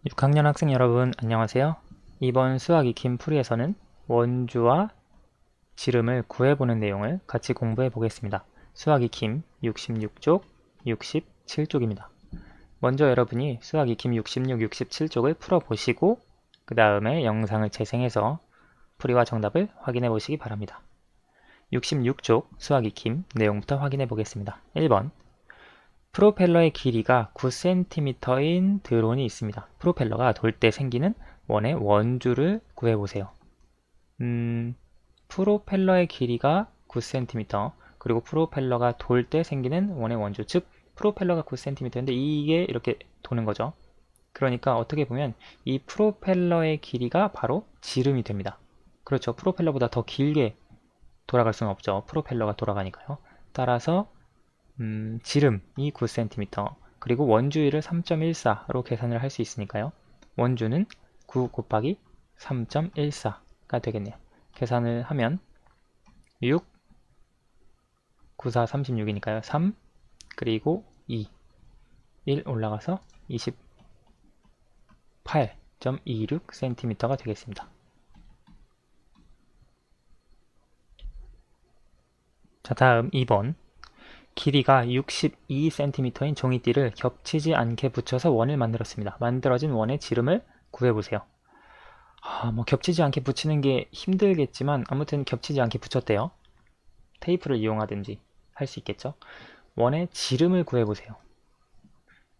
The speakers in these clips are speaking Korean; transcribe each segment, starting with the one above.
6학년 학생 여러분 안녕하세요. 이번 수학 익힘 풀이에서는 원주와 지름을 구해보는 내용을 같이 공부해 보겠습니다. 수학 익힘 66쪽, 67쪽입니다. 먼저 여러분이 수학 익힘 66, 67쪽을 풀어보시고 그 다음에 영상을 재생해서 풀이와 정답을 확인해 보시기 바랍니다. 66쪽 수학 익힘 내용부터 확인해 보겠습니다. 1번 프로펠러의 길이가 9cm인 드론이 있습니다. 프로펠러가 돌 때 생기는 원의 원주를 구해보세요. 프로펠러의 길이가 9cm, 그리고 프로펠러가 돌 때 생기는 원의 원주, 즉 프로펠러가 9cm인데 이게 이렇게 도는 거죠. 그러니까 어떻게 보면 이 프로펠러의 길이가 바로 지름이 됩니다. 그렇죠. 프로펠러보다 더 길게 돌아갈 수는 없죠. 프로펠러가 돌아가니까요. 따라서 지름이 9cm, 그리고 원주율을 3.14로 계산을 할 수 있으니까요. 원주는 9 곱하기 3.14가 되겠네요. 계산을 하면 6, 9, 4, 36이니까요. 3, 그리고 2, 1 올라가서 28.26cm가 되겠습니다. 자, 다음 2번. 길이가 62cm인 종이띠를 겹치지 않게 붙여서 원을 만들었습니다. 만들어진 원의 지름을 구해보세요. 겹치지 않게 붙이는 게 힘들겠지만 아무튼 겹치지 않게 붙였대요. 테이프를 이용하든지 할 수 있겠죠. 원의 지름을 구해보세요.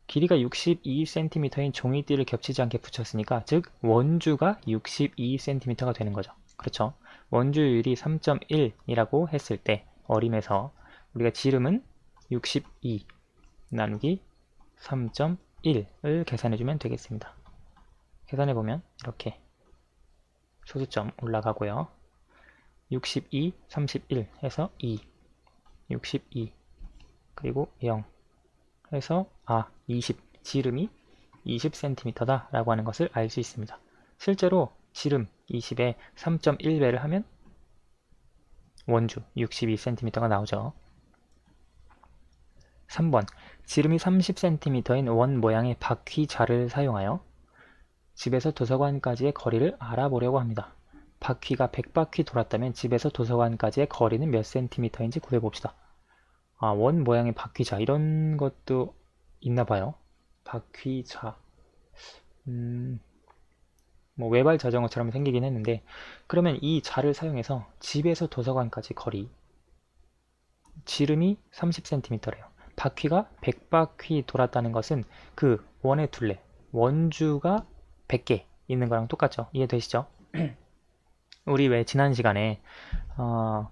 길이가 62cm인 종이띠를 겹치지 않게 붙였으니까 즉 원주가 62cm가 되는 거죠. 그렇죠. 원주율이 3.1이라고 했을 때 어림에서 우리가 지름은 62 나누기 3.1을 계산해주면 되겠습니다. 계산해보면 이렇게 소수점 올라가고요. 62, 31 해서 2, 62 그리고 0 해서 20, 지름이 20cm다 라고 하는 것을 알 수 있습니다. 실제로 지름 20에 3.1배를 하면 원주 62cm가 나오죠. 3번 지름이 30cm인 원 모양의 바퀴자를 사용하여 집에서 도서관까지의 거리를 알아보려고 합니다. 바퀴가 100바퀴 돌았다면 집에서 도서관까지의 거리는 몇 cm인지 구해봅시다. 원 모양의 바퀴자 이런 것도 있나봐요. 바퀴자 외발 자전거처럼 생기긴 했는데, 그러면 이 자를 사용해서 집에서 도서관까지 거리 지름이 30cm래요. 바퀴가 100바퀴 돌았다는 것은 그 원의 둘레, 원주가 100개 있는 거랑 똑같죠. 이해되시죠? 우리 왜 지난 시간에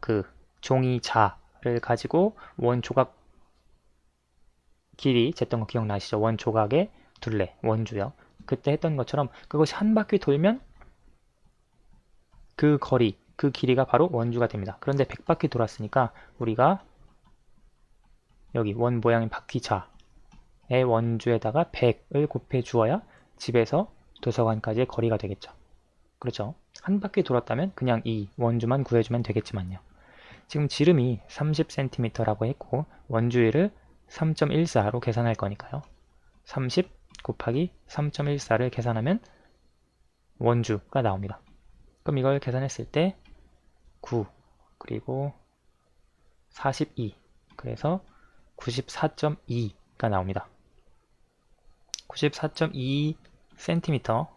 그 종이 자를 가지고 원 조각 길이 쟀던 거 기억나시죠? 원 조각의 둘레, 원주요. 그때 했던 것처럼 그것이 한 바퀴 돌면 그 거리, 그 길이가 바로 원주가 됩니다. 그런데 100바퀴 돌았으니까 우리가 여기 원 모양의 바퀴자의 원주에다가 100을 곱해 주어야 집에서 도서관까지의 거리가 되겠죠. 그렇죠? 한 바퀴 돌았다면 그냥 이 원주만 구해주면 되겠지만요. 지금 지름이 30cm라고 했고 원주율을 3.14로 계산할 거니까요. 30 곱하기 3.14를 계산하면 원주가 나옵니다. 그럼 이걸 계산했을 때 9 그리고 42 그래서 94.2가 나옵니다. 94.2cm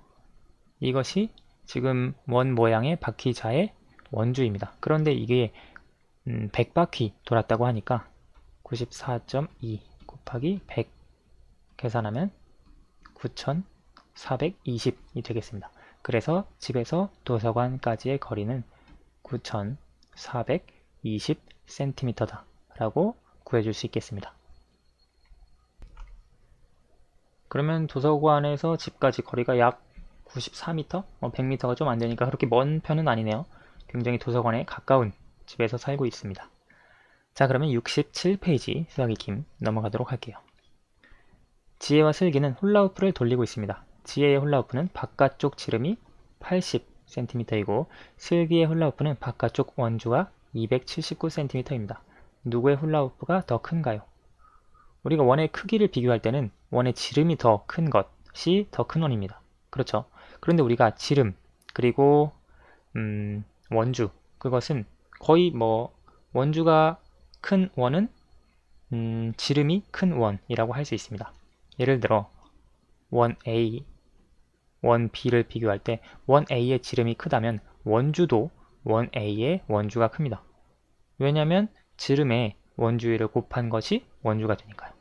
이것이 지금 원 모양의 바퀴자의 원주입니다. 그런데 이게 100바퀴 돌았다고 하니까 94.2 곱하기 100 계산하면 9420이 되겠습니다. 그래서 집에서 도서관까지의 거리는 9420cm다 라고 구해줄 수 있겠습니다. 그러면 도서관에서 집까지 거리가 약 94m? 100m가 좀 안되니까 그렇게 먼 편은 아니네요. 굉장히 도서관에 가까운 집에서 살고 있습니다. 자, 그러면 67페이지 수학 익힘 넘어가도록 할게요. 지혜와 슬기는 훌라후프를 돌리고 있습니다. 지혜의 훌라후프는 바깥쪽 지름이 80cm이고 슬기의 훌라후프는 바깥쪽 원주가 279cm입니다. 누구의 훌라후프가 더 큰가요? 우리가 원의 크기를 비교할 때는 원의 지름이 더 큰 것이 더 큰 원입니다. 그렇죠. 그런데 우리가 지름, 그리고 원주, 그것은 거의 뭐 원주가 큰 원은 지름이 큰 원이라고 할 수 있습니다. 예를 들어 원 A, 원 B를 비교할 때 원 A의 지름이 크다면 원주도 원 A의 원주가 큽니다. 왜냐하면 지름에 원주율을 곱한 것이 원주가 되니까요.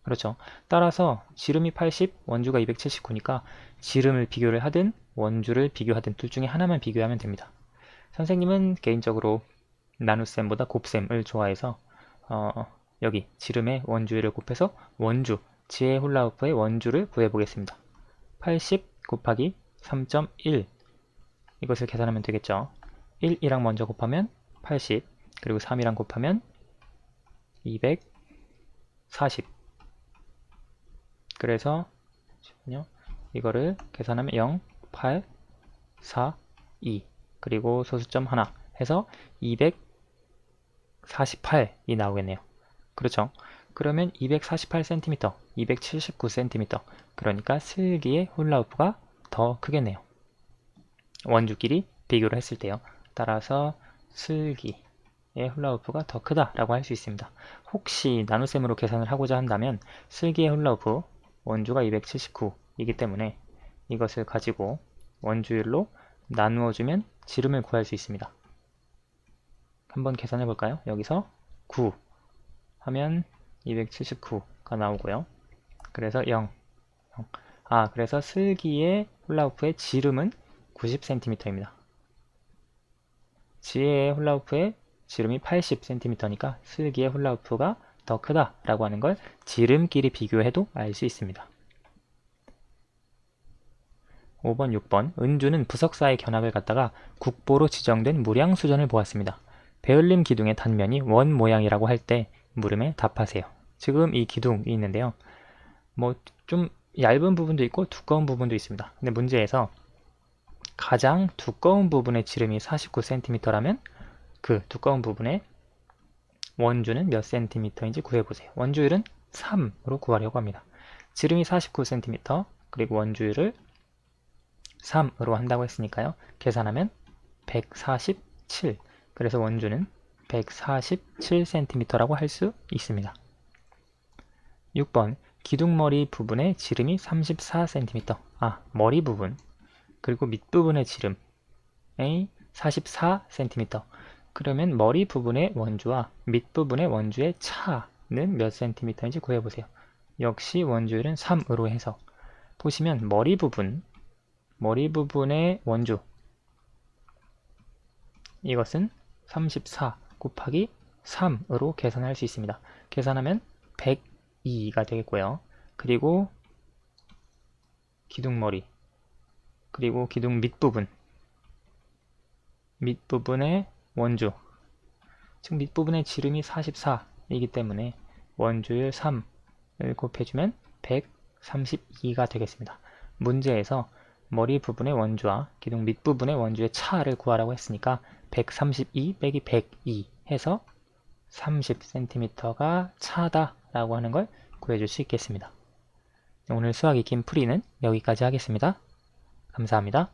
그렇죠. 따라서 지름이 80, 원주가 279니까 지름을 비교를 하든 원주를 비교하든 둘 중에 하나만 비교하면 됩니다. 선생님은 개인적으로 나눗셈보다 곱셈을 좋아해서 여기 지름의 원주율을 곱해서 원주, 지의 훌라후프의 원주를 구해보겠습니다. 80 곱하기 3.1 이것을 계산하면 되겠죠. 1이랑 먼저 곱하면 80, 그리고 3이랑 곱하면 240. 그래서 이거를 계산하면 0, 8, 4, 2 그리고 소수점 하나 해서 248이 나오겠네요. 그렇죠. 그러면 248cm, 279cm 그러니까 슬기의 훌라후프가 더 크겠네요. 원주끼리 비교를 했을 때요. 따라서 슬기의 훌라후프가 더 크다라고 할 수 있습니다. 혹시 나눗셈으로 계산을 하고자 한다면 슬기의 훌라후프 원주가 279이기 때문에 이것을 가지고 원주율로 나누어주면 지름을 구할 수 있습니다. 한번 계산해 볼까요? 여기서 9 하면 279가 나오고요. 그래서 0. 그래서 슬기의 훌라후프의 지름은 90cm입니다. 지혜의 훌라후프의 지름이 80cm니까 슬기의 훌라후프가 더 크다라고 하는 걸 지름끼리 비교해도 알 수 있습니다. 5번, 6번 은주는 부석사의 견학을 갖다가 국보로 지정된 무량수전을 보았습니다. 배을림 기둥의 단면이 원 모양이라고 할 때 물음에 답하세요. 지금 이 기둥이 있는데요. 뭐 좀 얇은 부분도 있고 두꺼운 부분도 있습니다. 근데 문제에서 가장 두꺼운 부분의 지름이 49cm라면 그 두꺼운 부분의 원주는 몇 cm인지 구해보세요. 원주율은 3으로 구하려고 합니다. 지름이 49cm 그리고 원주율을 3으로 한다고 했으니까요. 계산하면 147. 그래서 원주는 147cm라고 할 수 있습니다. 6번 기둥머리 부분의 지름이 34cm. 머리 부분 그리고 밑부분의 지름이 44cm. 그러면 머리 부분의 원주와 밑부분의 원주의 차는 몇 cm인지 구해보세요. 역시 원주율은 3으로 해서 보시면 머리 부분의 원주 이것은 34 곱하기 3으로 계산할 수 있습니다. 계산하면 102가 되겠고요. 그리고 기둥머리 그리고 기둥 밑부분의 원주 즉 밑부분의 지름이 44이기 때문에 원주율 3을 곱해주면 132가 되겠습니다. 문제에서 머리 부분의 원주와 기둥 밑부분의 원주의 차를 구하라고 했으니까 132 빼기 102 해서 30cm가 차다라고 하는 걸 구해줄 수 있겠습니다. 오늘 수학 익힘 풀이는 여기까지 하겠습니다. 감사합니다.